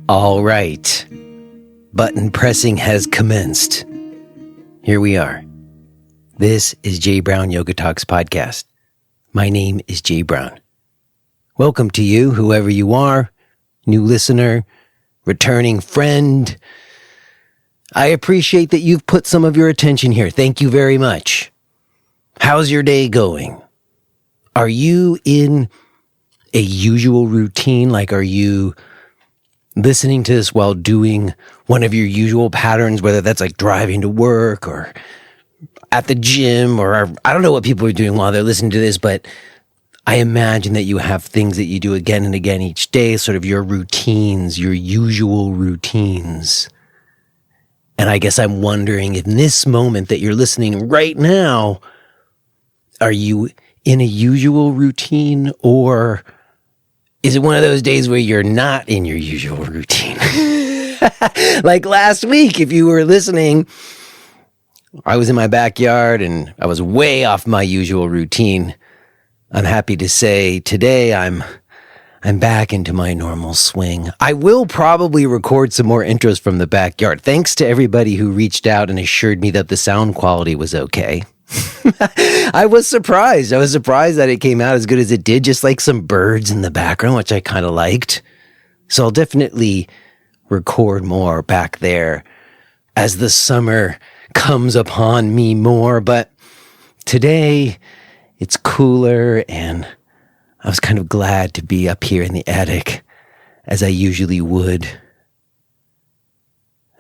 All right. Button pressing has commenced. Here we are. This is Jay Brown Yoga Talks podcast. My name is Jay Brown. Welcome to you, whoever you are, new listener, returning friend. I appreciate that you've put some of your attention here. Thank you very much. How's your day going? Are you in a usual routine? Like, are you listening to this while doing one of your usual patterns, whether that's like driving to work or at the gym, or I don't know what people are doing while they're listening to this, but I imagine that you have things that you do again and again each day, sort of your routines, your usual routines. And I guess I'm wondering, in this moment that you're listening right now, are you in a usual routine, or is it one of those days where you're not in your usual routine? Like last week, if you were listening, I was in my backyard and I was way off my usual routine. I'm happy to say today I'm back into my normal swing. I will probably record some more intros from the backyard. Thanks to everybody who reached out and assured me that the sound quality was okay. I was surprised. I was surprised that it came out as good as it did, just like some birds in the background, which I kind of liked. So I'll definitely record more back there as the summer comes upon me more. But today it's cooler, and I was kind of glad to be up here in the attic as I usually would.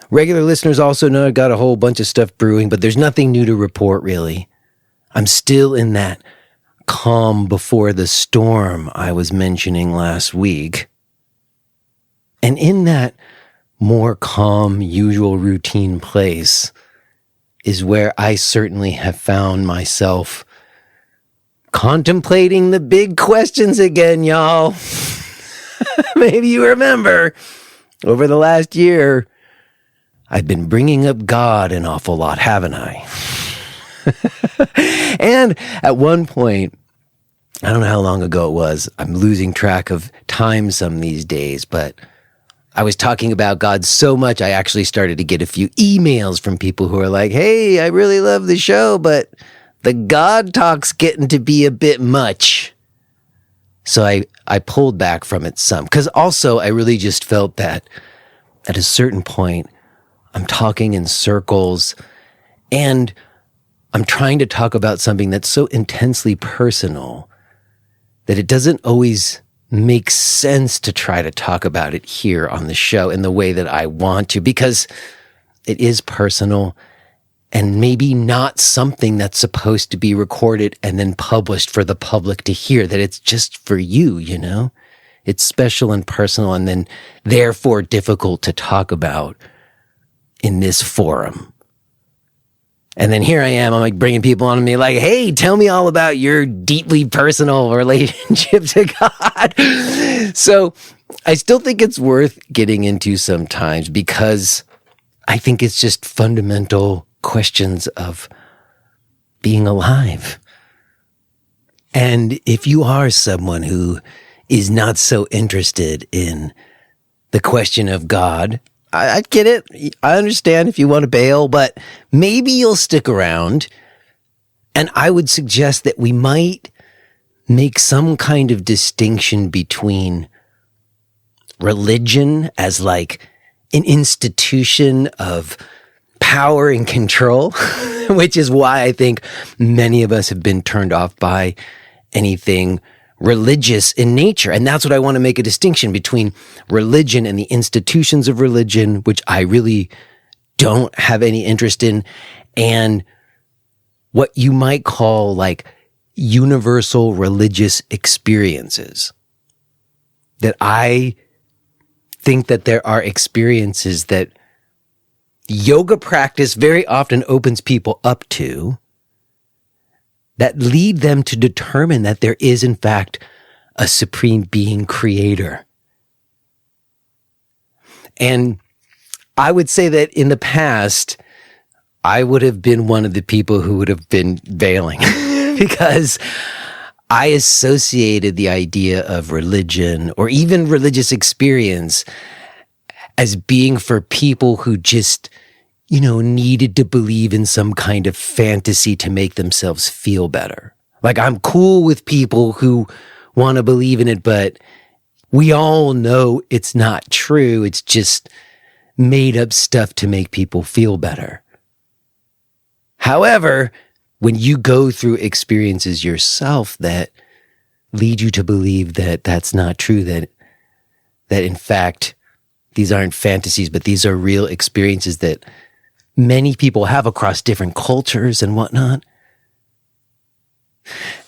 Regular listeners also know I got a whole bunch of stuff brewing, but there's nothing new to report, really. I'm still in that calm before the storm I was mentioning last week. And in that more calm, usual routine place is where I certainly have found myself contemplating the big questions again, y'all. Maybe you remember, over the last year, I've been bringing up God an awful lot, haven't I? And at one point, I don't know how long ago it was, I'm losing track of time some these days, but I was talking about God so much, I actually started to get a few emails from people who are like, hey, I really love the show, but the God talk's getting to be a bit much. So I pulled back from it some, because also I really just felt that at a certain point, I'm talking in circles, and I'm trying to talk about something that's so intensely personal that it doesn't always make sense to try to talk about it here on the show in the way that I want to, because it is personal and maybe not something that's supposed to be recorded and then published for the public to hear, that it's just for you, you know? It's special and personal, and then therefore difficult to talk about in this forum. And then here I am, I'm like bringing people on to me like, hey, tell me all about your deeply personal relationship to God. So I still think it's worth getting into sometimes, because I think it's just fundamental questions of being alive. And if you are someone who is not so interested in the question of God, I get it. I understand if you want to bail, but maybe you'll stick around. And I would suggest that we might make some kind of distinction between religion as like an institution of power and control, which is why I think many of us have been turned off by anything religious in nature. And that's what I want to make a distinction between religion and the institutions of religion, which I really don't have any interest in, and what you might call like universal religious experiences. That I think that there are experiences that yoga practice very often opens people up to, that lead them to determine that there is, in fact, a supreme being creator. And I would say that in the past, I would have been one of the people who would have been veiling because I associated the idea of religion or even religious experience as being for people who just, needed to believe in some kind of fantasy to make themselves feel better. Like, I'm cool with people who want to believe in it, but we all know it's not true. It's just made up stuff to make people feel better. However, when you go through experiences yourself that lead you to believe that that's not true, that in fact, these aren't fantasies, but these are real experiences that many people have across different cultures and whatnot.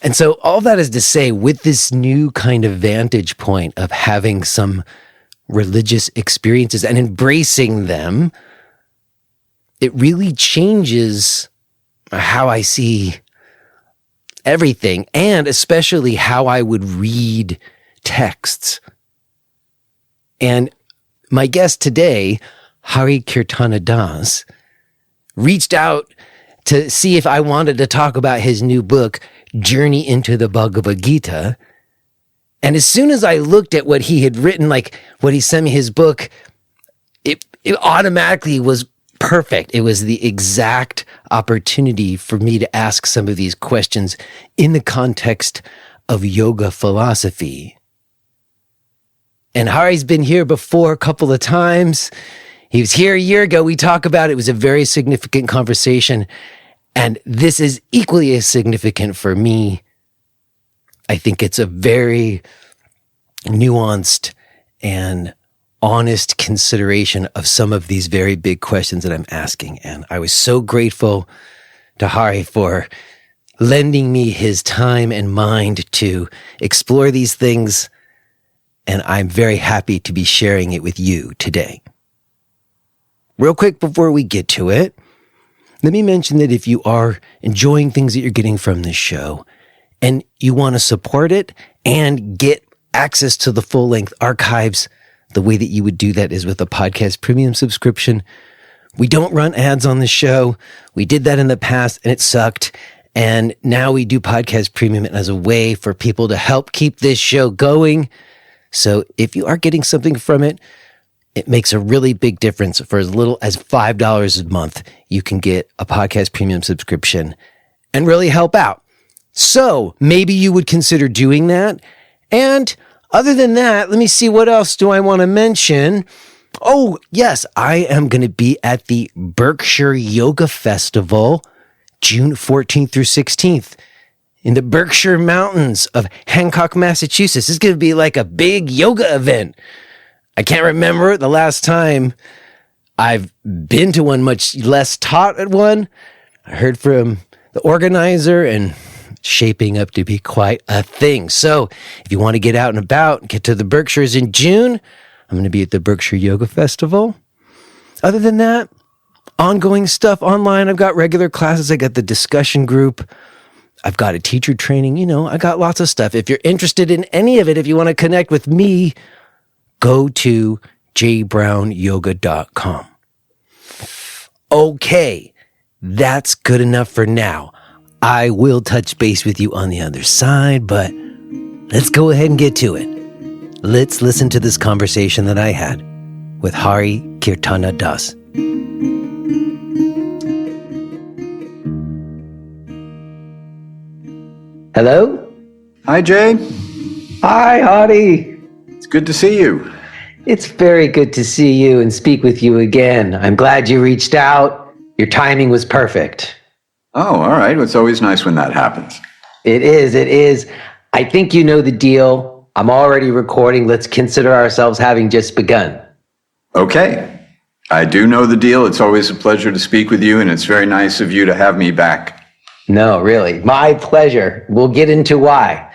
And so all that is to say, with this new kind of vantage point of having some religious experiences and embracing them, it really changes how I see everything, and especially how I would read texts. And my guest today, Hari-kirtana Das, reached out to see if I wanted to talk about his new book, Journey into the Bhagavad Gita. And as soon as I looked at what he had written, like what he sent me his book, it automatically was perfect. It was the exact opportunity for me to ask some of these questions in the context of yoga philosophy. And Hari's been here before a couple of times. He was here a year ago. We talked about it. It was a very significant conversation. And this is equally as significant for me. I think it's a very nuanced and honest consideration of some of these very big questions that I'm asking. And I was so grateful to Hari for lending me his time and mind to explore these things. And I'm very happy to be sharing it with you today. Real quick before we get to it, let me mention that if you are enjoying things that you're getting from this show and you want to support it and get access to the full-length archives, the way that you would do that is with a podcast premium subscription. We don't run ads on the show. We did that in the past and it sucked. And now we do podcast premium as a way for people to help keep this show going. So if you are getting something from it, it makes a really big difference. For as little as $5 a month, you can get a podcast premium subscription and really help out. So maybe you would consider doing that. And other than that, let me see, what else do I want to mention? Oh, yes, I am going to be at the Berkshire Yoga Festival, June 14th through 16th. In the Berkshire Mountains of Hancock, Massachusetts. This is going to be like a big yoga event. I can't remember the last time I've been to one, much less taught at one. I heard from the organizer and shaping up to be quite a thing. So if you want to get out and about, get to the Berkshires in June, I'm going to be at the Berkshire Yoga Festival. Other than that, ongoing stuff online. I've got regular classes. I got the discussion group. I've got a teacher training. I got lots of stuff. If you're interested in any of it, if you want to connect with me, go to jbrownyoga.com. Okay, that's good enough for now. I will touch base with you on the other side, but let's go ahead and get to it. Let's listen to this conversation that I had with Hari-kirtana Das. Hello? Hi, Jay. Hi, Hari. It's good to see you. It's very good to see you and speak with you again. I'm glad you reached out. Your timing was perfect. Oh, all right. Well, it's always nice when that happens. It is. I think you know the deal. I'm already recording. Let's consider ourselves having just begun. Okay. I do know the deal. It's always a pleasure to speak with you, and it's very nice of you to have me back. No, really. My pleasure. We'll get into why.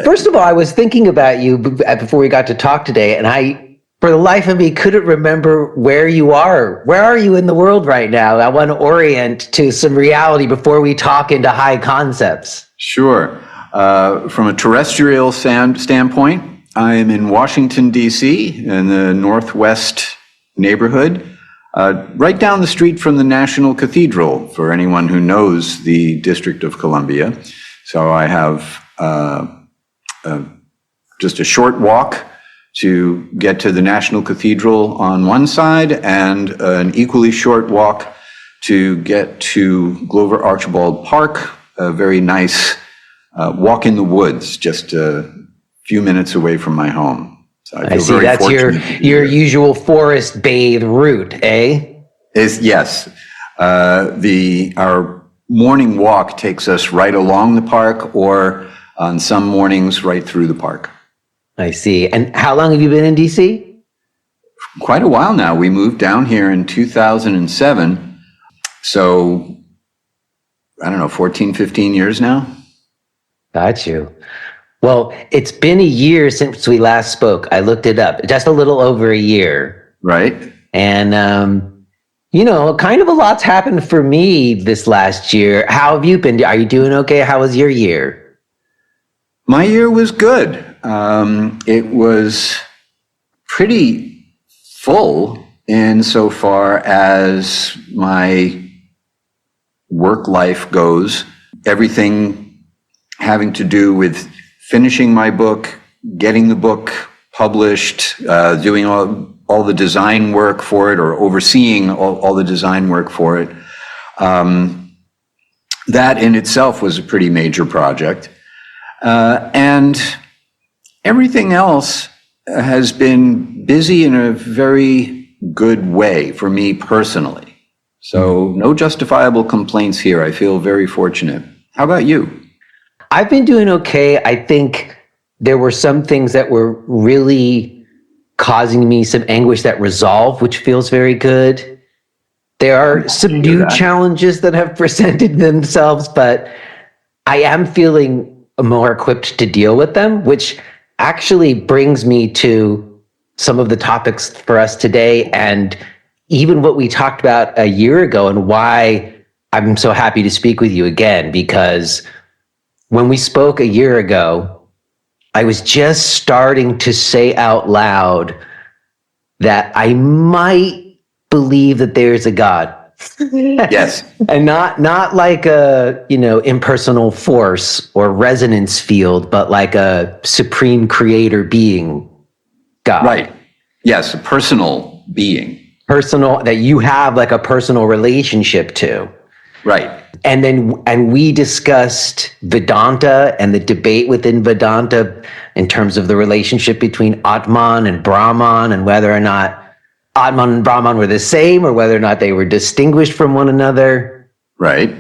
First of all, I was thinking about you before we got to talk today, and I, for the life of me, couldn't remember where you are. Where are you in the world right now? I want to orient to some reality before we talk into high concepts. Sure. From a terrestrial standpoint, I am in Washington, D.C., in the Northwest neighborhood. right down the street from the National Cathedral, for anyone who knows the District of Columbia. So I have just a short walk to get to the National Cathedral on one side, and an equally short walk to get to Glover Archibald Park, a very nice walk in the woods, just a few minutes away from my home. So I see. That's your usual forest bathe route, eh? Yes. Our morning walk takes us right along the park, or on some mornings right through the park. I see. And how long have you been in DC? Quite a while now. We moved down here in 2007. So, I don't know, 14, 15 years now? Got you. Well, it's been a year since we last spoke. I looked it up. Just a little over a year. Right. And, kind of a lot's happened for me this last year. How have you been? Are you doing okay? How was your year? My year was good. It was pretty full insofar as my work life goes. Everything having to do with finishing my book, getting the book published, doing all the design work for it, or overseeing all the design work for it. That in itself was a pretty major project. And everything else has been busy in a very good way for me personally. So no justifiable complaints here. I feel very fortunate. How about you? I've been doing okay. I think there were some things that were really causing me some anguish that resolved, which feels very good. There are some new challenges that have presented themselves, but I am feeling more equipped to deal with them, which actually brings me to some of the topics for us today, and even what we talked about a year ago, and why I'm so happy to speak with you again, because when we spoke a year ago, I was just starting to say out loud that I might believe that there's a God. Yes. And not like a, impersonal force or resonance field, but like a supreme creator being, God. Right. Yes, a personal being. Personal, that you have like a personal relationship to. Right. And we discussed Vedanta and the debate within Vedanta in terms of the relationship between Atman and Brahman, and whether or not Atman and Brahman were the same, or whether or not they were distinguished from one another. Right.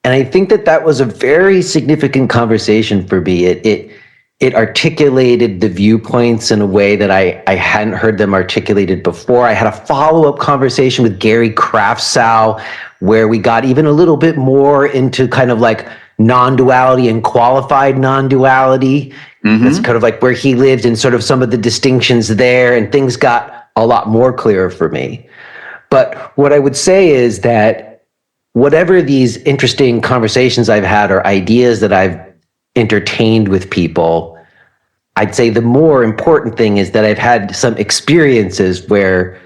And I think that was a very significant conversation for me. It articulated the viewpoints in a way that I hadn't heard them articulated before. I had a follow-up conversation with Gary Kraftsow, where we got even a little bit more into kind of like non-duality and qualified non-duality. Mm-hmm. That's kind of like where he lived, and sort of some of the distinctions there, and things got a lot more clear for me. But what I would say is that whatever these interesting conversations I've had or ideas that I've entertained with people, I'd say the more important thing is that I've had some experiences where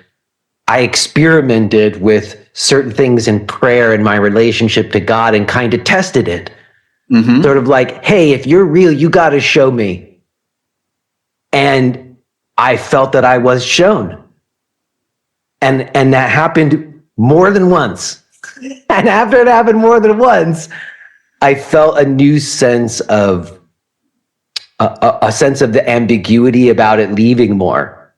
I experimented with certain things in prayer and my relationship to God, and kind of tested it. Mm-hmm. Sort of like, hey, if you're real, you got to show me. And I felt that I was shown. And that happened more than once. And after it happened more than once, I felt a new sense of a sense of the ambiguity about it leaving more.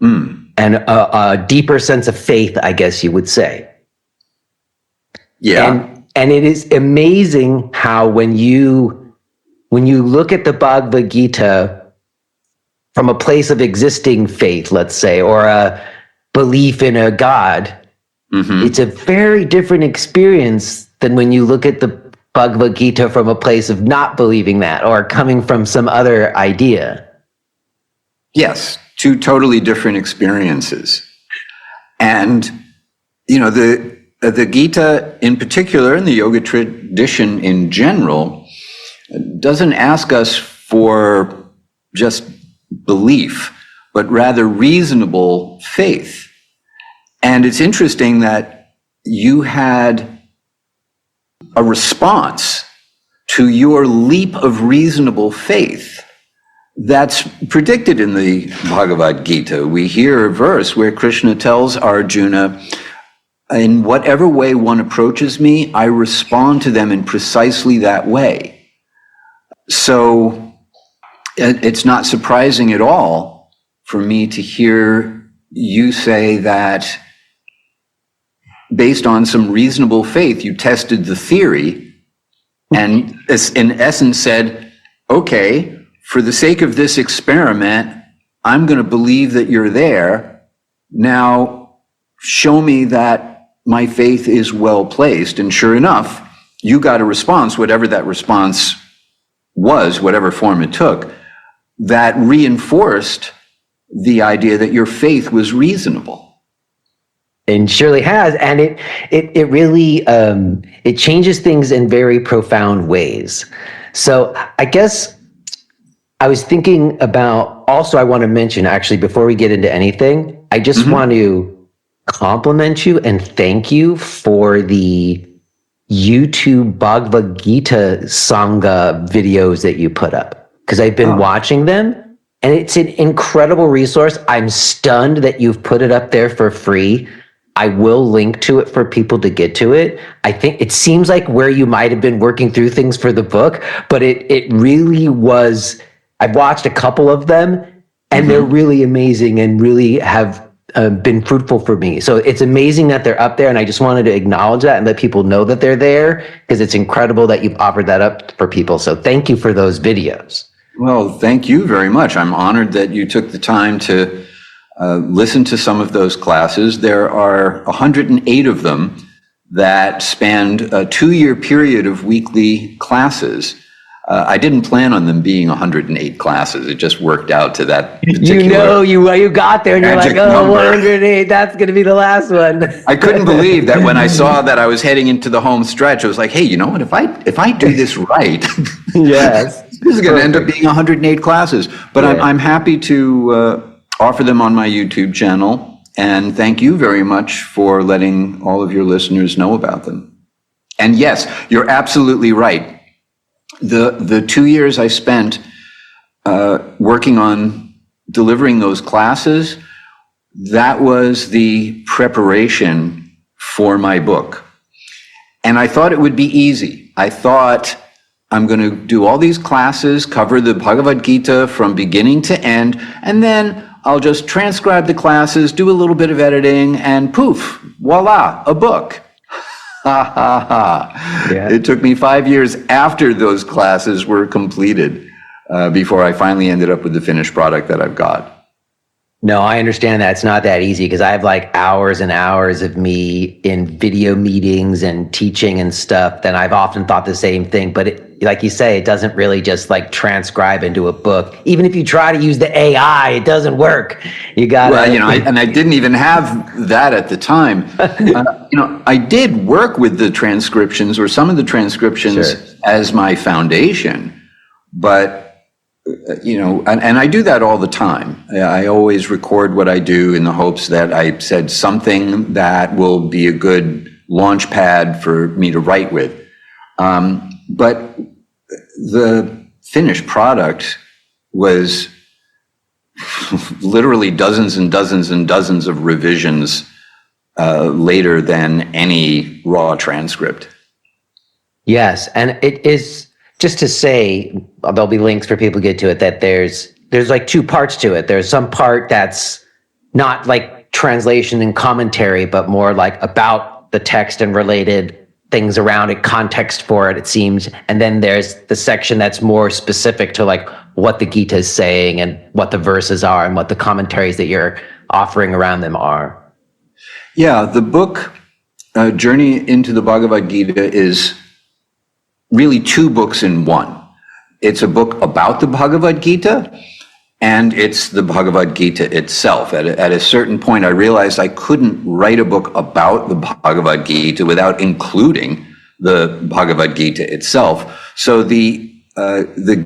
And a deeper sense of faith, I guess you would say. Yeah. And it is amazing how when you look at the Bhagavad Gita from a place of existing faith, let's say, or a belief in a God, mm-hmm. It's a very different experience than when you look at the Bhagavad Gita from a place of not believing that, or coming from some other idea. Yes, two totally different experiences. And, the Gita in particular, and the yoga tradition in general, doesn't ask us for just belief, but rather reasonable faith. And it's interesting that you had a response to your leap of reasonable faith that's predicted in the Bhagavad Gita. We hear a verse where Krishna tells Arjuna, in whatever way one approaches me, I respond to them in precisely that way. So it's not surprising at all for me to hear you say that based on some reasonable faith, you tested the theory and in essence said, okay, for the sake of this experiment, I'm going to believe that you're there. Now, show me that my faith is well placed. And sure enough, you got a response, whatever that response was, whatever form it took, that reinforced the idea that your faith was reasonable. And surely has. And it really, it changes things in very profound ways. So I guess I was thinking about, also I want to mention, actually, before we get into anything, I just want to compliment you and thank you for the YouTube Bhagavad Gita Sangha videos that you put up, because I've been watching them and it's an incredible resource. I'm stunned that you've put it up there for free. I will link to it for people to get to it. I think it seems like where you might have been working through things for the book, but it really was. I've watched a couple of them and they're really amazing and really have been fruitful for me. So it's amazing that they're up there, and I just wanted to acknowledge that and let people know that they're there, because it's incredible that you've offered that up for people. So thank you for those videos. Well, thank you very much. I'm honored that you took the time to listen to some of those classes. There are 108 of them that spanned a 2-year period of weekly classes. I didn't plan on them being 108 classes. It just worked out to that particular you got there and you're like, oh, 108, that's going to be the last one. I couldn't believe that when I saw that I was heading into the home stretch. I was like, hey, you know what? If I do this right, yes, this is going to end up being 108 classes. But yeah. I'm happy to offer them on my YouTube channel. And thank you very much for letting all of your listeners know about them. And yes, you're absolutely right. The 2 years I spent working on delivering those classes, that was the preparation for my book. And I thought it would be easy. I thought, I'm going to do all these classes, cover the Bhagavad Gita from beginning to end, and then I'll just transcribe the classes, do a little bit of editing, and poof, voila, a book. Ha, ha, ha. Yeah. It took me 5 years after those classes were completed before I finally ended up with the finished product that I've got. No, I understand that. It's not that easy, because I have like hours and hours of me in video meetings and teaching and stuff. Then I've often thought the same thing, but like you say, it doesn't really just like transcribe into a book. Even if you try to use the AI, it doesn't work. You got to. Well, I didn't even have that at the time. I did work with the transcriptions, or some of the transcriptions, as my foundation, but and I do that all the time. I always record what I do in the hopes that I said something that will be a good launch pad for me to write with. But the finished product was literally dozens and dozens and dozens of revisions later than any raw transcript. Yes, and it is, just to say, there'll be links for people to get to it, that there's like 2 parts to it. There's some part that's not like translation and commentary, but more like about the text and related things around it, context for it, it seems. And then there's the section that's more specific to like what the Gita is saying and what the verses are and what the commentaries that you're offering around them are. Yeah, the book, Journey into the Bhagavad Gita, is really 2 books in one. It's a book about the Bhagavad Gita, and it's the Bhagavad Gita itself. At a certain point, I realized I couldn't write a book about the Bhagavad Gita without including the Bhagavad Gita itself. So the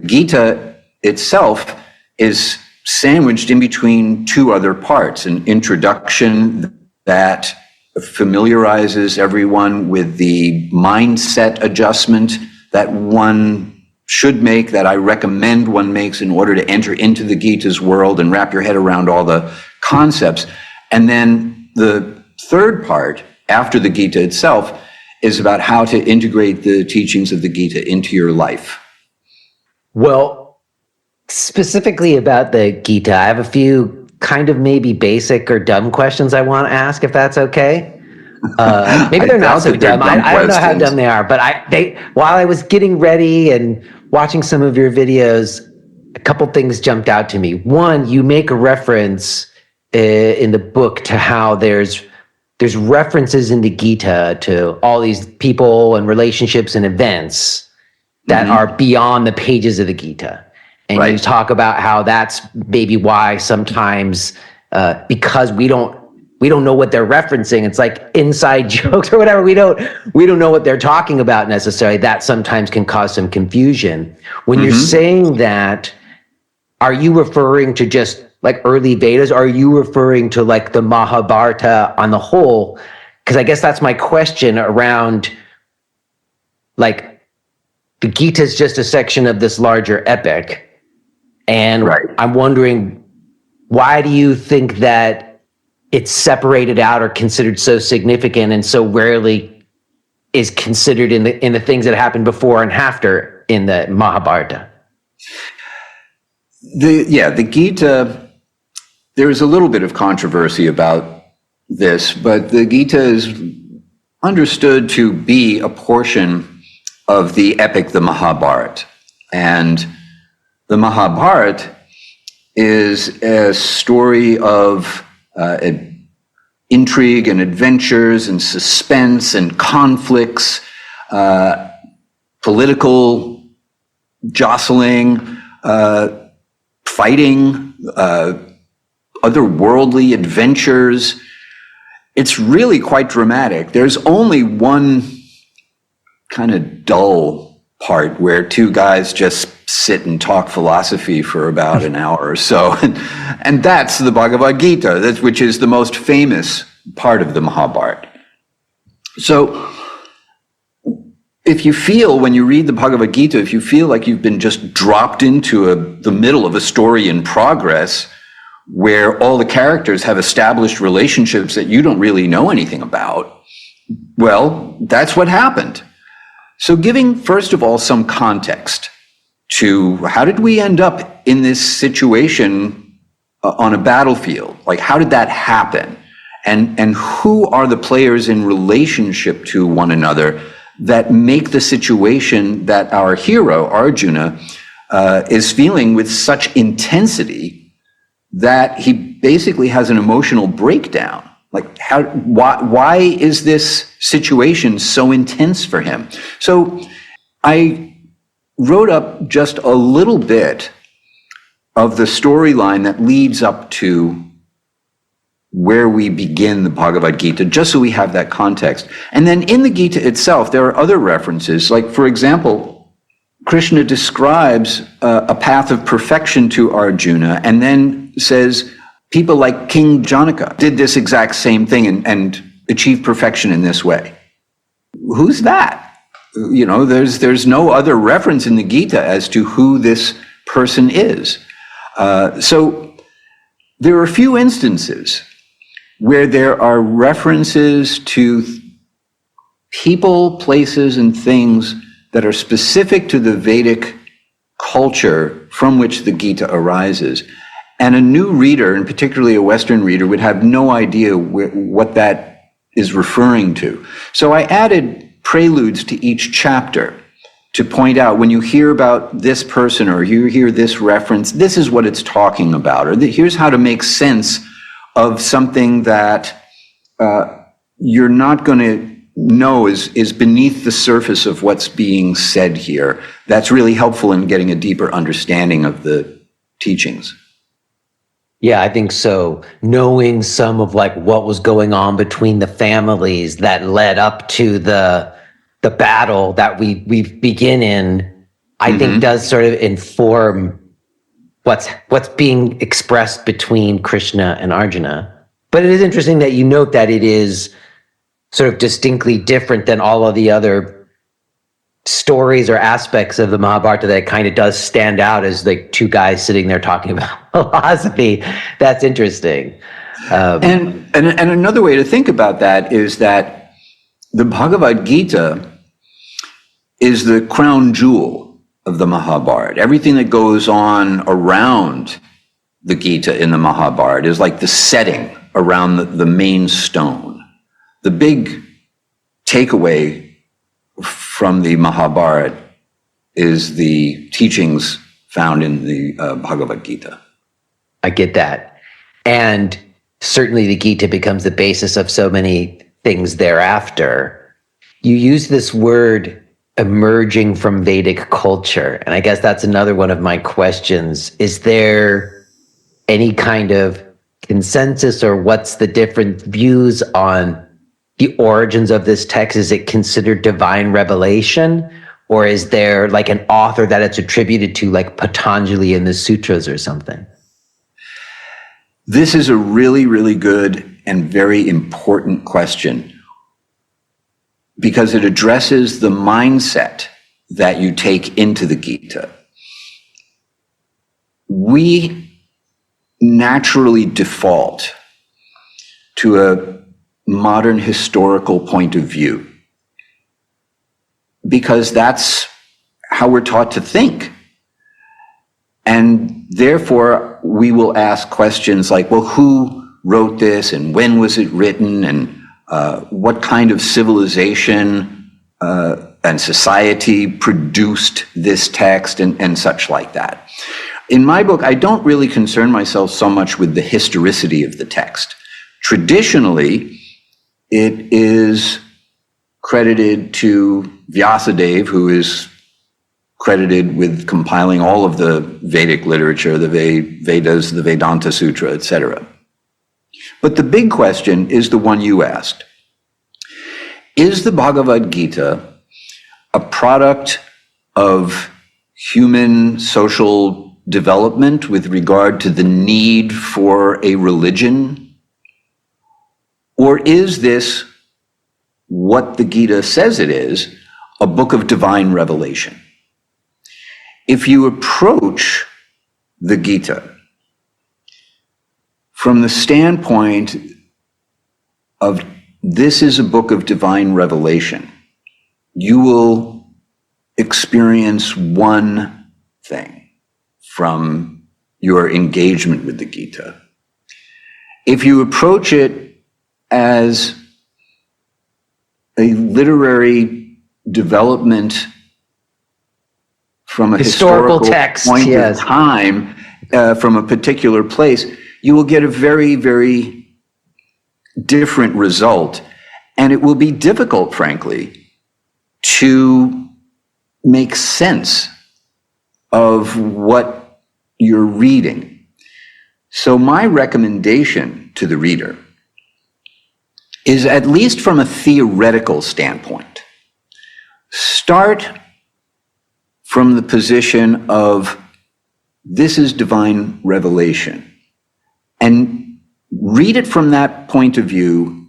Gita itself is sandwiched in between 2 other parts: an introduction that familiarizes everyone with the mindset adjustment that one should make, that I recommend one makes in order to enter into the Gita's world and wrap your head around all the concepts. And then the third part, after the Gita itself, is about how to integrate the teachings of the Gita into your life. Well, specifically about the Gita, I have a few kind of maybe basic or dumb questions I want to ask, if that's okay. Maybe they're not so dumb. I don't know how dumb they are, but while I was getting ready and watching some of your videos, a couple things jumped out to me. One, you make a reference in the book to how there's references in the Gita to all these people and relationships and events that are beyond the pages of the Gita. And you talk about how that's maybe why sometimes, because we don't know what they're referencing. It's like inside jokes or whatever. We don't know what they're talking about necessarily. That sometimes can cause some confusion. When you're saying that, are you referring to just like early Vedas? Are you referring to like the Mahabharata on the whole? Because I guess that's my question around, like, the Gita is just a section of this larger epic. And I'm wondering, why do you think that it's separated out or considered so significant and so rarely is considered in the things that happened before and after in the Mahabharata? The Gita, there's a little bit of controversy about this, but the Gita is understood to be a portion of the epic, the Mahabharata. And the Mahabharata is a story of intrigue and adventures and suspense and conflicts, political jostling, fighting, otherworldly adventures. It's really quite dramatic. There's only one kind of dull part where two guys just sit and talk philosophy for about an hour or so. And that's the Bhagavad Gita, which is the most famous part of the Mahabharata. So if you feel, when you read the Bhagavad Gita, if you feel like you've been just dropped into the middle of a story in progress where all the characters have established relationships that you don't really know anything about, well, that's what happened. So giving, first of all, some context to how did we end up in this situation on a battlefield? Like, how did that happen? And who are the players in relationship to one another that make the situation that our hero, Arjuna, is feeling with such intensity that he basically has an emotional breakdown? Like, why is this situation so intense for him? So I wrote up just a little bit of the storyline that leads up to where we begin the Bhagavad Gita, just so we have that context. And then in the Gita itself, there are other references. Like, for example, Krishna describes a path of perfection to Arjuna and then says, people like King Janaka did this exact same thing and achieved perfection in this way. Who's that? You know, there's no other reference in the Gita as to who this person is. So there are a few instances where there are references to people, places, and things that are specific to the Vedic culture from which the Gita arises. And a new reader, and particularly a Western reader, would have no idea what that is referring to. So I added preludes to each chapter to point out, when you hear about this person or you hear this reference, this is what it's talking about, or here's how to make sense of something that you're not going to know is beneath the surface of what's being said here. That's really helpful in getting a deeper understanding of the teachings. Yeah, I think so. Knowing some of like what was going on between the families that led up to the battle that we begin in, I think does sort of inform what's being expressed between Krishna and Arjuna. But it is interesting that you note that it is sort of distinctly different than all of the other stories or aspects of the Mahabharata, that kind of does stand out as like two guys sitting there talking about philosophy. That's interesting. And another way to think about that is that the Bhagavad Gita is the crown jewel of the Mahabharata. Everything that goes on around the Gita in the Mahabharata is like the setting around the main stone. The big takeaway from the Mahabharata is the teachings found in the Bhagavad Gita. I get that. And certainly the Gita becomes the basis of so many things thereafter. You use this word emerging from Vedic culture, and I guess that's another one of my questions. Is there any kind of consensus, or what's the different views on the origins of this text? Is it considered divine revelation, or is there like an author that it's attributed to, like Patanjali in the sutras or something? This is a really, really good and very important question, because it addresses the mindset that you take into the Gita. We naturally default to a modern historical point of view, because that's how we're taught to think. And therefore, we will ask questions like, well, who wrote this, and when was it written, and what kind of civilization and society produced this text, and such like that. In my book, I don't really concern myself so much with the historicity of the text. Traditionally, it is credited to Vyasadeva, who is credited with compiling all of the Vedic literature, the Vedas, the Vedanta Sutra, etc. But the big question is the one you asked. Is the Bhagavad Gita a product of human social development with regard to the need for a religion? Or is this what the Gita says it is, a book of divine revelation? If you approach the Gita from the standpoint of this is a book of divine revelation, you will experience one thing from your engagement with the Gita. If you approach it as a literary development from a historical text, point of time, from a particular place, you will get a very, very different result. And it will be difficult, frankly, to make sense of what you're reading. So my recommendation to the reader is, at least from a theoretical standpoint, start from the position of this is divine revelation, and read it from that point of view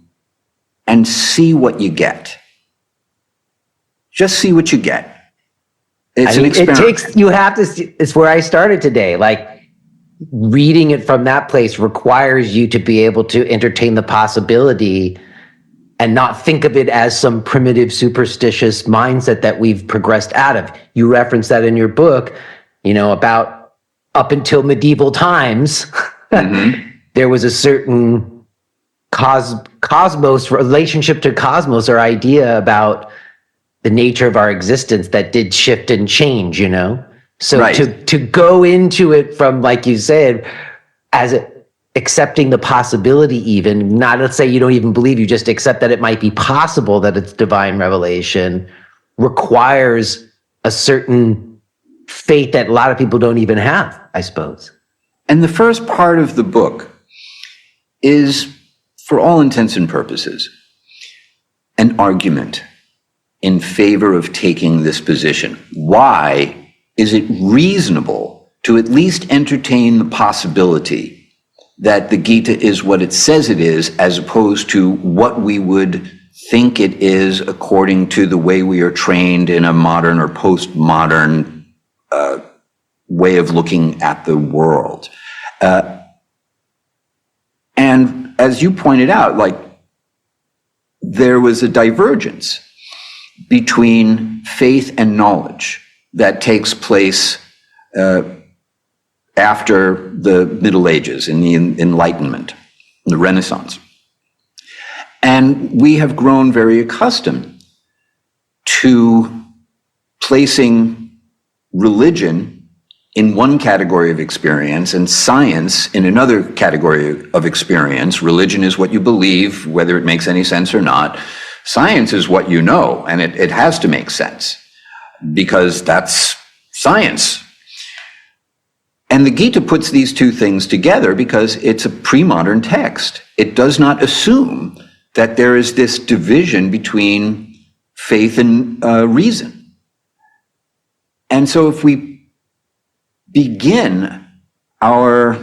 and see what you get. Just see what you get. It's an experiment. You have to see, it's where I started today. Like, reading it from that place requires you to be able to entertain the possibility and not think of it as some primitive, superstitious mindset that we've progressed out of. You reference that in your book, about up until medieval times, there was a certain cosmos, relationship to cosmos, or idea about the nature of our existence that did shift and change, So right. to go into it from, like you said, as accepting the possibility, even not, let's say you don't even believe, you just accept that it might be possible that it's divine revelation, requires a certain faith that a lot of people don't even have, I suppose. And the first part of the book is, for all intents and purposes, an argument in favor of taking this position. Why is it reasonable to at least entertain the possibility that the Gita is what it says it is, as opposed to what we would think it is according to the way we are trained in a modern or postmodern way of looking at the world. And as you pointed out, like, there was a divergence between faith and knowledge that takes place after the Middle Ages, in the Enlightenment, the Renaissance. And we have grown very accustomed to placing religion in one category of experience and science in another category of experience. Religion is what you believe, whether it makes any sense or not. Science is what you know, and it has to make sense, because that's science. And the Gita puts these two things together because it's a pre-modern text. It does not assume that there is this division between faith and reason. And so if we begin our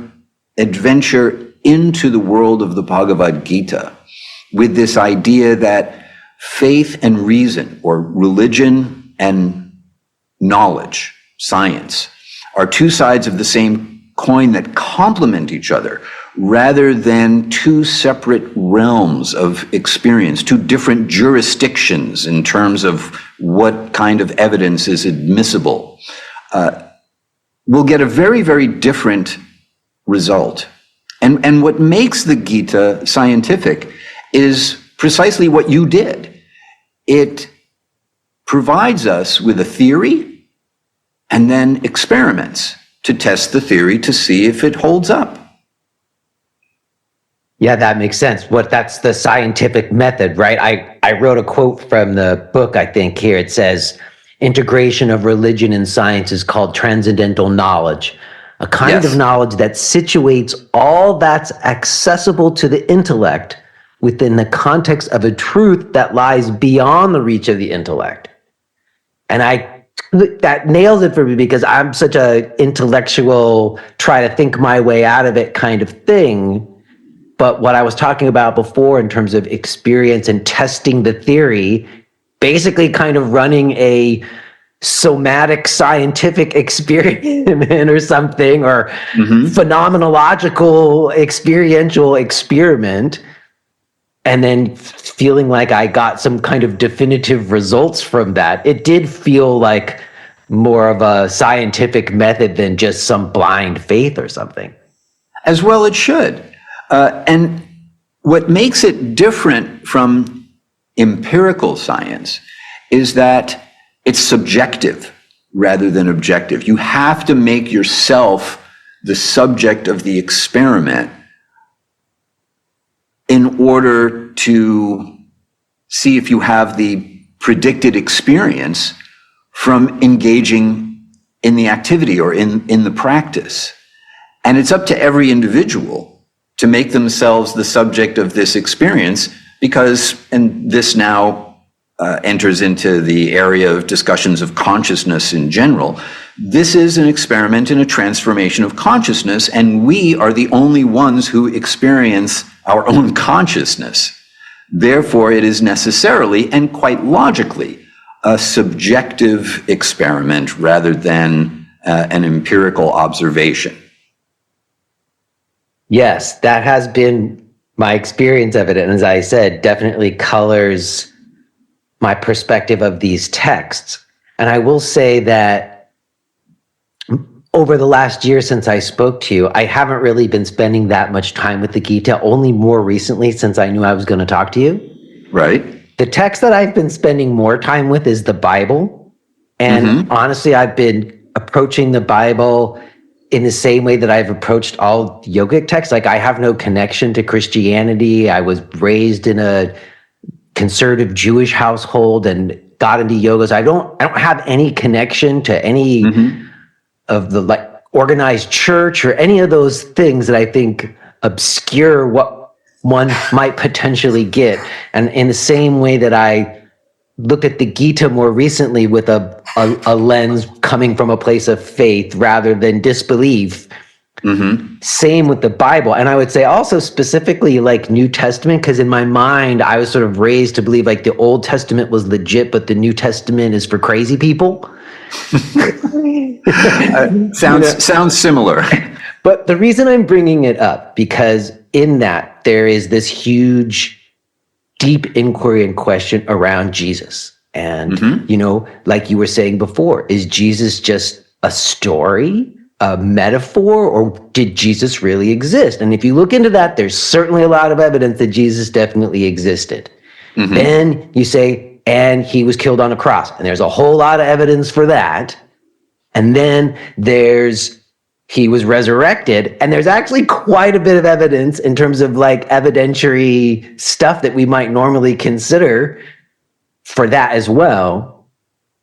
adventure into the world of the Bhagavad Gita with this idea that faith and reason, or religion and knowledge, science, are two sides of the same coin that complement each other, rather than two separate realms of experience, two different jurisdictions in terms of what kind of evidence is admissible, we'll get a very, very different result. And what makes the Gita scientific is precisely what you did. It provides us with a theory and then experiments to test the theory to see if it holds up. Yeah, that makes sense. That's the scientific method, right? I wrote a quote from the book, I think, here. It says, integration of religion and science is called transcendental knowledge, a kind of knowledge that situates all that's accessible to the intellect within the context of a truth that lies beyond the reach of the intellect. And that nails it for me, because I'm such a intellectual, try to think my way out of it kind of thing. But what I was talking about before in terms of experience and testing the theory, basically kind of running a somatic scientific experiment or something, or phenomenological experiential experiment, and then feeling like I got some kind of definitive results from that. It did feel like more of a scientific method than just some blind faith or something. As well it should. And what makes it different from empirical science is that it's subjective rather than objective. You have to make yourself the subject of the experiment in order to see if you have the predicted experience from engaging in the activity or in the practice. And it's up to every individual to make themselves the subject of this experience, because, and this now enters into the area of discussions of consciousness in general, this is an experiment in a transformation of consciousness, and we are the only ones who experience our own consciousness. Therefore, it is necessarily, and quite logically, a subjective experiment rather than an empirical observation. Yes, that has been my experience of it. And as I said, definitely colors my perspective of these texts. And I will say that over the last year since I spoke to you, I haven't really been spending that much time with the Gita, only more recently since I knew I was going to talk to you. Right. The text that I've been spending more time with is the Bible. And honestly, I've been approaching the Bible in the same way that I've approached all yogic texts. Like, I have no connection to Christianity. I was raised in a conservative Jewish household and got into yoga. So I don't have any connection to any of the like organized church or any of those things that I think obscure what one might potentially get. And in the same way that I looked at the Gita more recently with a lens coming from a place of faith rather than disbelief, Same with the Bible. And I would say also specifically like New Testament, because in my mind, I was sort of raised to believe like the Old Testament was legit, but the New Testament is for crazy people. Sounds similar. But the reason I'm bringing it up, because in that there is this huge, deep inquiry and question around Jesus. And, like you were saying before, is Jesus just a story, a metaphor, or did Jesus really exist? And if you look into that, there's certainly a lot of evidence that Jesus definitely existed. Then you say, and he was killed on a cross. And there's a whole lot of evidence for that. And then he was resurrected. And there's actually quite a bit of evidence in terms of like evidentiary stuff that we might normally consider for that as well.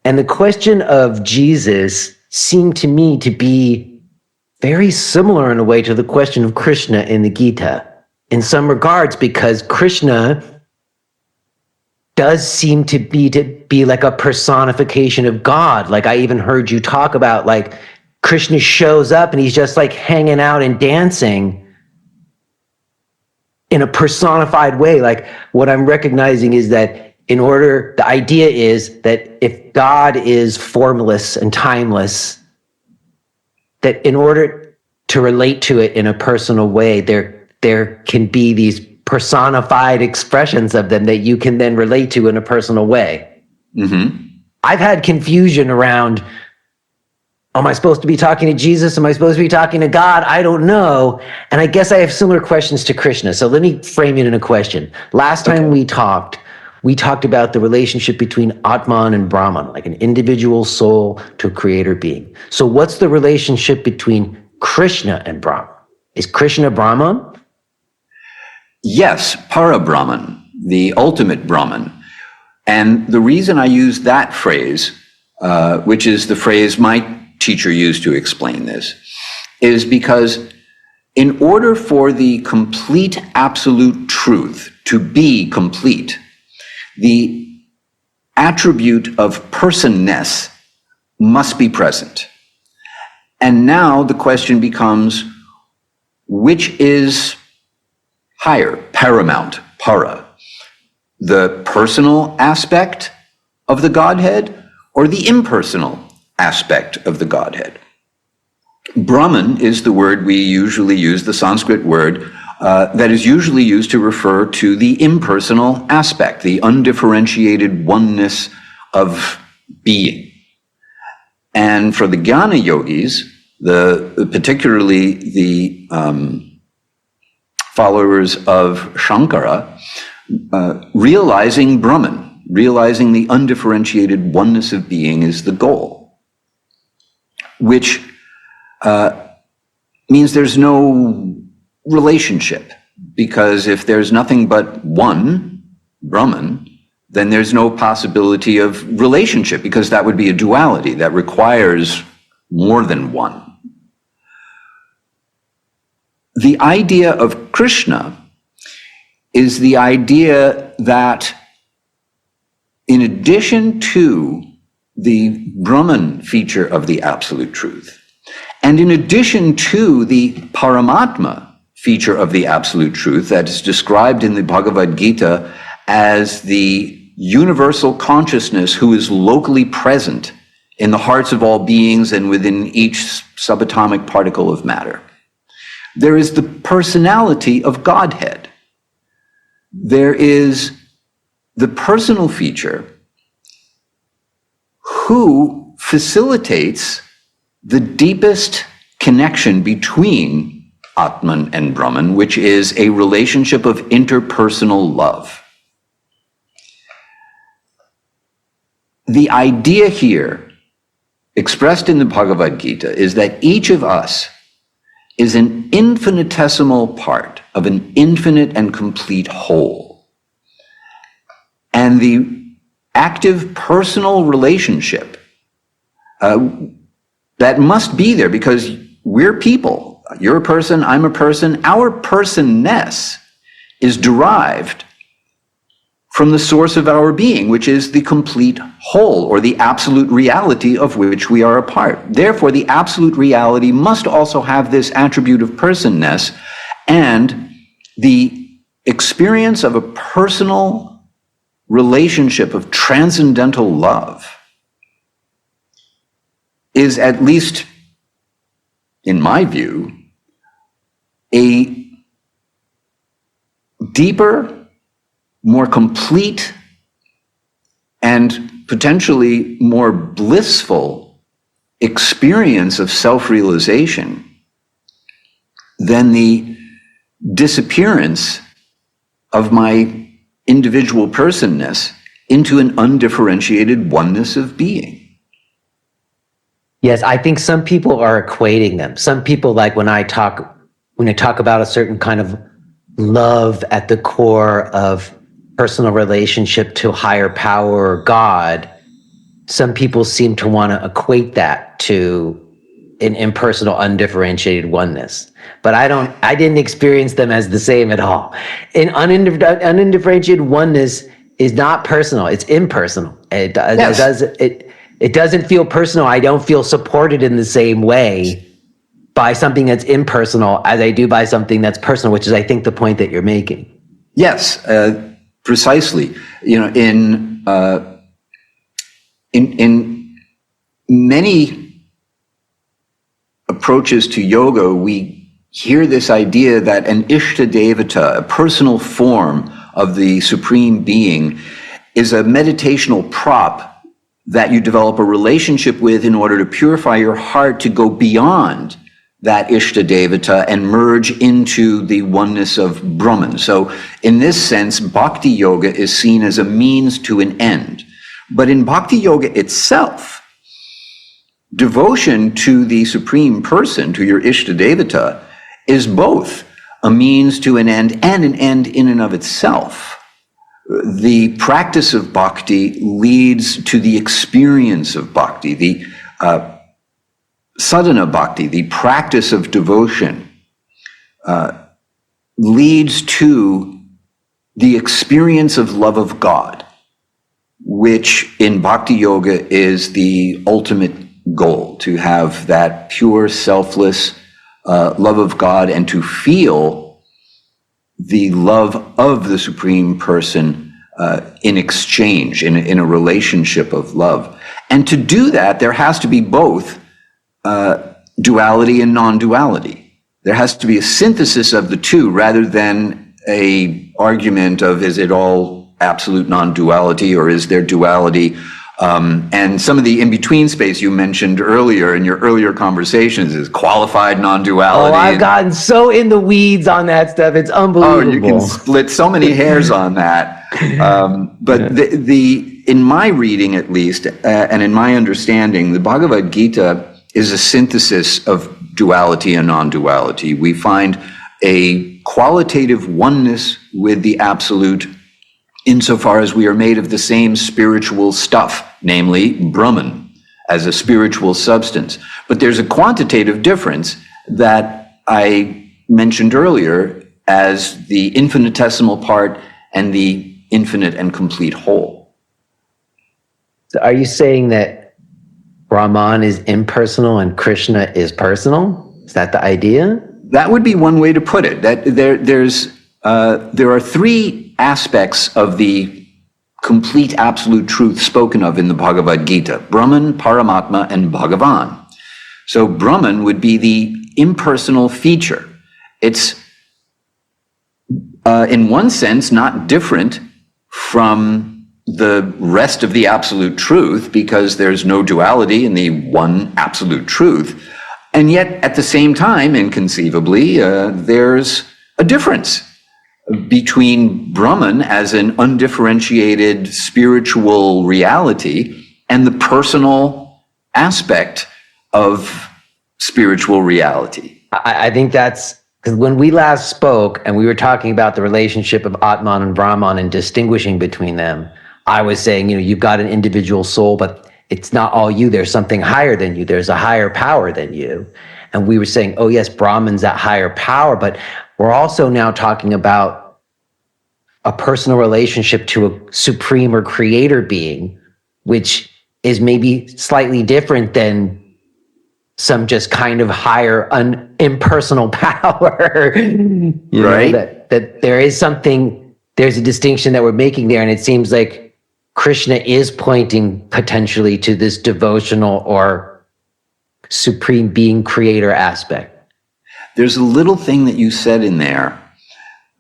And the question of Jesus seemed to me to be very similar in a way to the question of Krishna in the Gita in some regards, because Krishna does seem to be like a personification of God. Like I even heard you talk about like Krishna shows up and he's just like hanging out and dancing in a personified way. Like what I'm recognizing is that the idea is that if God is formless and timeless, that in order to relate to it in a personal way, there can be these personified expressions of them that you can then relate to in a personal way. I've had confusion around, am I supposed to be talking to Jesus? Am I supposed to be talking to God? I don't know. And I guess I have similar questions to Krishna. So let me frame it in a question. Last time we talked about the relationship between Atman and Brahman, like an individual soul to a creator being. So what's the relationship between Krishna and Brahman? Is Krishna Brahman? Yes, Para-Brahman, the ultimate Brahman. And the reason I use that phrase, which is the phrase my teacher used to explain this, is because in order for the complete absolute truth to be complete, the attribute of personness must be present. And now the question becomes, which is higher, paramount, para? The personal aspect of the Godhead or the impersonal aspect of the Godhead? Brahman is the word we usually use, the Sanskrit word, that is usually used to refer to the impersonal aspect, the undifferentiated oneness of being. And for the Jnana yogis, particularly the followers of Shankara, realizing Brahman, realizing the undifferentiated oneness of being is the goal, which means there's no relationship, because if there's nothing but one, Brahman, then there's no possibility of relationship, because that would be a duality that requires more than one. The idea of Krishna is the idea that in addition to the Brahman feature of the absolute truth, and in addition to the Paramatma feature of the absolute truth that is described in the Bhagavad Gita as the universal consciousness who is locally present in the hearts of all beings and within each subatomic particle of matter, there is the personality of Godhead. There is the personal feature who facilitates the deepest connection between Atman and Brahman, which is a relationship of interpersonal love. The idea here, expressed in the Bhagavad Gita, is that each of us is an infinitesimal part of an infinite and complete whole. And the active personal relationship that must be there, because we're people. You're a person, I'm a person. Our personness is derived from the source of our being, which is the complete whole, or the absolute reality of which we are a part. Therefore, the absolute reality must also have this attribute of personness, and the experience of a personal relationship of transcendental love is, at least in my view, a deeper, more complete, and potentially more blissful experience of self-realization than the disappearance of my individual personness into an undifferentiated oneness of being. Yes, I think some people are equating them. Some people, like when I talk about a certain kind of love at the core of personal relationship to higher power or God, some people seem to want to equate that to an impersonal, undifferentiated oneness. But I didn't experience them as the same at all. An undifferentiated oneness is not personal, it's impersonal. It doesn't feel personal. I don't feel supported in the same way by something that's impersonal as I do by something that's personal, which is, I think, the point that you're making. Yes, precisely. In many approaches to yoga, we hear this idea that an Ishta Devata, a personal form of the Supreme Being, is a meditational prop that you develop a relationship with in order to purify your heart to go beyond that Ishta Devata and merge into the oneness of Brahman. So in this sense, Bhakti Yoga is seen as a means to an end. But in Bhakti Yoga itself, devotion to the Supreme Person, to your Ishta Devata, is both a means to an end and an end in and of itself. The practice of bhakti leads to the experience of bhakti, the sadhana bhakti, the practice of devotion, leads to the experience of love of God, which in bhakti yoga is the ultimate goal, to have that pure, selfless love of God and to feel the love of the Supreme Person in exchange, in a relationship of love. And to do that, there has to be both duality and non-duality. There has to be a synthesis of the two rather than a argument of, is it all absolute non-duality or is there duality? And some of the in-between space you mentioned earlier in your earlier conversations is qualified non-duality. Oh, I've gotten so in the weeds on that stuff. It's unbelievable. Oh, you can split so many hairs on that. But in my reading, at least, and in my understanding, the Bhagavad Gita is a synthesis of duality and non-duality. We find a qualitative oneness with the absolute insofar as we are made of the same spiritual stuff, namely Brahman, as a spiritual substance. But there's a quantitative difference that I mentioned earlier as the infinitesimal part and the infinite and complete whole. So are you saying that Brahman is impersonal and Krishna is personal? Is that the idea? That would be one way to put it. That there are three aspects of the complete absolute truth spoken of in the Bhagavad Gita: Brahman, Paramatma, and Bhagavan. So Brahman would be the impersonal feature. It's, in one sense, not different from the rest of the absolute truth because there's no duality in the one absolute truth. And yet, at the same time, inconceivably, there's a difference between Brahman as an undifferentiated spiritual reality and the personal aspect of spiritual reality. I think that's because when we last spoke and we were talking about the relationship of Atman and Brahman and distinguishing between them, I was saying, you've got an individual soul, but it's not all you. There's something higher than you. There's a higher power than you. And we were saying, oh yes, Brahman's that higher power, but we're also now talking about a personal relationship to a supreme or creator being, which is maybe slightly different than some just kind of higher impersonal power. Right. That there is something, there's a distinction that we're making there. And it seems like Krishna is pointing potentially to this devotional or supreme being creator aspect. There's a little thing that you said in there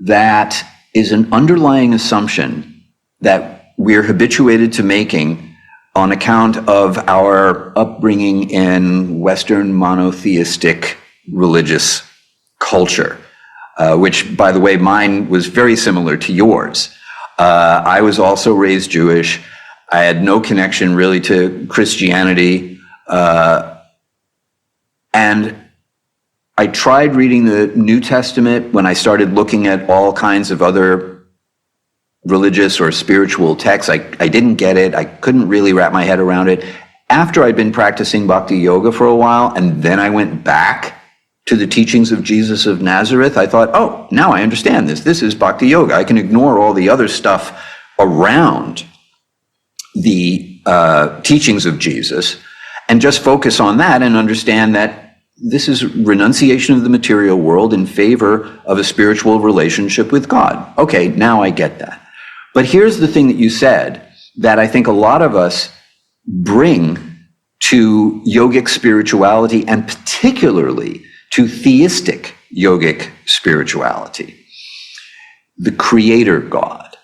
that is an underlying assumption that we're habituated to making on account of our upbringing in Western monotheistic religious culture, which, by the way, mine was very similar to yours. I was also raised Jewish. I had no connection really to Christianity. And I tried reading the New Testament when I started looking at all kinds of other religious or spiritual texts. I didn't get it. I couldn't really wrap my head around it. After I'd been practicing bhakti yoga for a while, and then I went back to the teachings of Jesus of Nazareth, I thought, oh, now I understand this. This is bhakti yoga. I can ignore all the other stuff around the teachings of Jesus and just focus on that and understand that this is renunciation of the material world in favor of a spiritual relationship with God. Okay, now I get that. But here's the thing that you said that I think a lot of us bring to yogic spirituality, and particularly to theistic yogic spirituality. The creator God,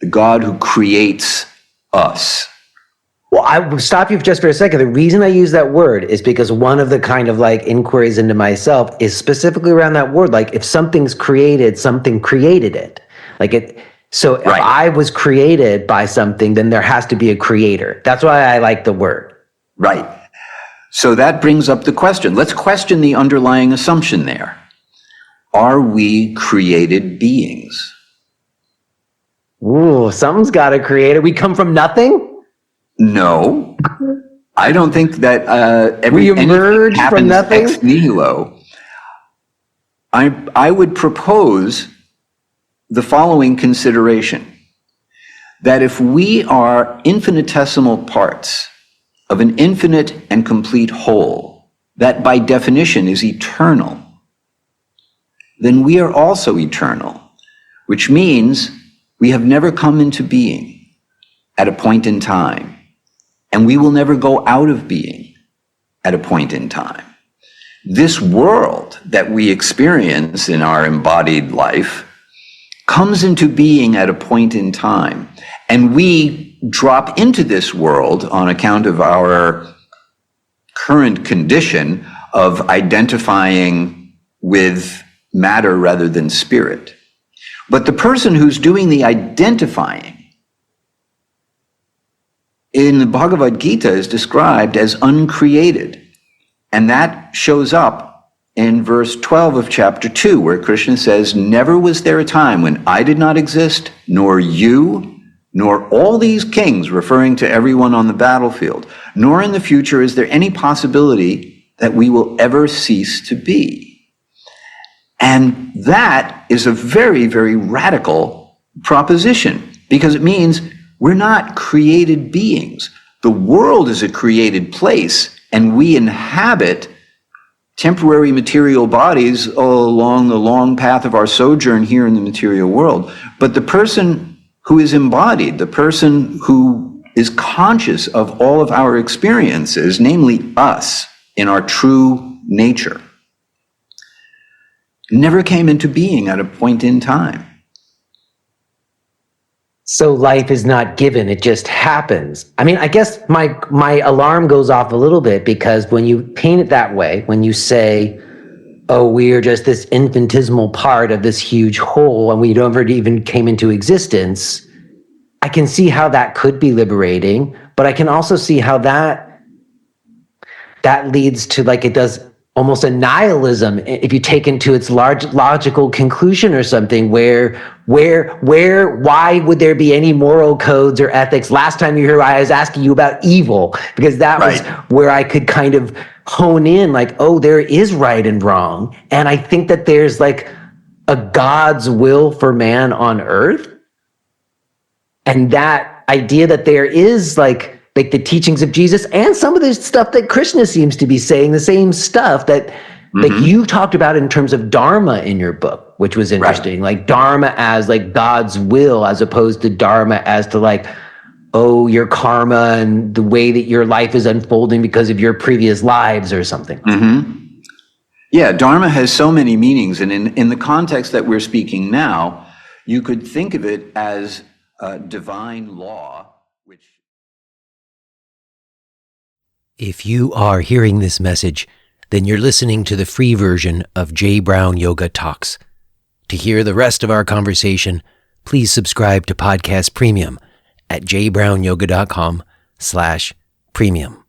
the God who creates us. Well, I will stop you just for a second. The reason I use that word is because one of the kind of like inquiries into myself is specifically around that word. Like if something's created, something created it. Like it. So if I was created by something, then there has to be a creator. That's why I like the word. Right. So that brings up the question. Let's question the underlying assumption there. Are we created beings? Ooh, something's got to create it. We come from nothing? No, I don't think that we emerge from nothing. Ex nihilo. I would propose the following consideration: that if we are infinitesimal parts of an infinite and complete whole, that by definition is eternal, then we are also eternal, which means we have never come into being at a point in time. And we will never go out of being at a point in time. This world that we experience in our embodied life comes into being at a point in time. And we drop into this world on account of our current condition of identifying with matter rather than spirit. But the person who's doing the identifying in the Bhagavad Gita is described as uncreated. And that shows up in verse 12 of chapter 2, where Krishna says, "Never was there a time when I did not exist, nor you, nor all these kings," referring to everyone on the battlefield, "nor in the future is there any possibility that we will ever cease to be." And that is a very, very radical proposition, because it means we're not created beings. The world is a created place, and we inhabit temporary material bodies along the long path of our sojourn here in the material world. But the person who is embodied, the person who is conscious of all of our experiences, namely us in our true nature, never came into being at a point in time. So life is not given, it just happens. I mean, I guess my alarm goes off a little bit, because when you paint it that way, when you say, oh, we are just this infinitesimal part of this huge whole and we never even came into existence, I can see how that could be liberating, but I can also see how that leads to, like, it does almost a nihilism if you take into its large logical conclusion or something, why would there be any moral codes or ethics? Last time you were here, I was asking you about evil, because that was where I could kind of hone in, like, oh, there is right and wrong. And I think that there's like a God's will for man on earth. And that idea that there is like the teachings of Jesus and some of this stuff that Krishna seems to be saying, the same stuff that like you talked about in terms of dharma in your book, which was interesting. Right. Like dharma as like God's will, as opposed to dharma as to like, oh, your karma and the way that your life is unfolding because of your previous lives or something. Yeah, dharma has so many meanings. And in the context that we're speaking now, you could think of it as a divine law, which... If you are hearing this message, then you're listening to the free version of J. Brown Yoga Talks. To hear the rest of our conversation, please subscribe to Podcast Premium at jbrownyoga.com/premium.